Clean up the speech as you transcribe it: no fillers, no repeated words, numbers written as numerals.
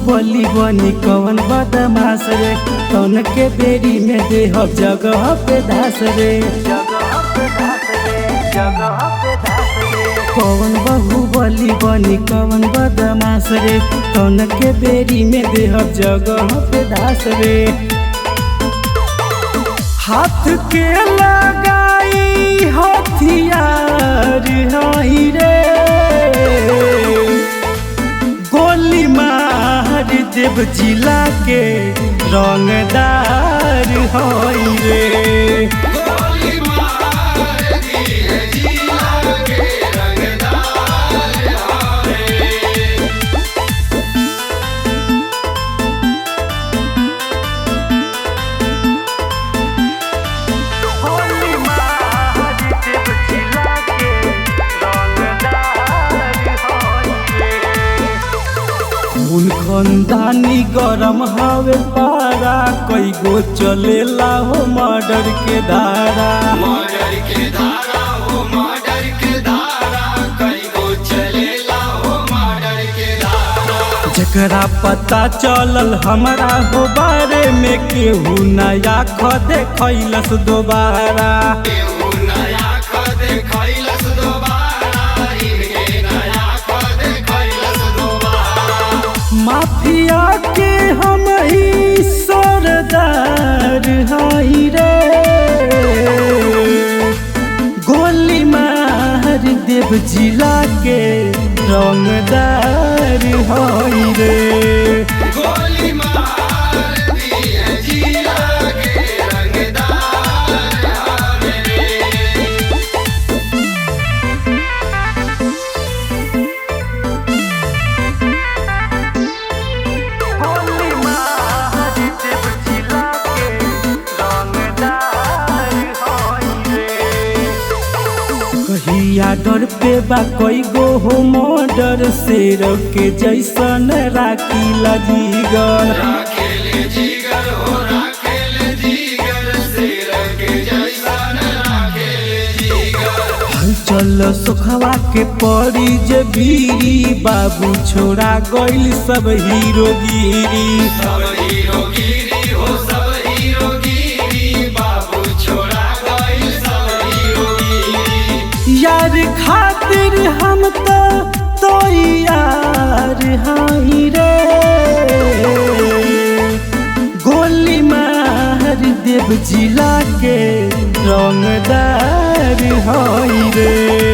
बाहुबली बनी कवन बदमाश रे, कौन के बेरी में देहब जगह पे धास रे। कौन बाहुबली बनी कवन बदमाश रे, कौन के बेरी में देहब जगह पे धास रे। हाथ के लगाई हथियार हई रे, गोली मार देव जिला के रंगदार हई रे। गोली मार दिए जिला के रंगदार हई। खून खानदानी गरम हवे पारा, कई गो चलेला हो मर्डर के धारा। मर्डर के धारा हो मर्डर के धारा, कई गो चलेला हो मर्डर के धारा। जकरा पता चलल हमरा हो बारे में, केहू नया खदे खैलस दोबारा। केहू नया खदे खैलस दोबारा, इनके नया खदे खैलस दोबारा। माफिया के हम ही सरदार हई रे, गोली मार देव जिला के रंगदार हई रे। गोली मार दिए जिला के रंगदार हई। कहिया डर पे बा कई गो हो मर्डर, शेर के जैसन राखी लजीगर। राखेले जिगर हो राखेले जिगर, शेर के जैसन राखेले जिगर। चल सुखवा के पड़ी जे बीरी, बाबू छोड़ा गइल सब हीरोगिरी। सब हीरोगिरी हो सब हीरोगिरी, बाबू छोड़ा गइल सब हीरोगिरी। यार खातिर हम तो यार हई रे, गोली मार देव जिला के रंगदार हई रे।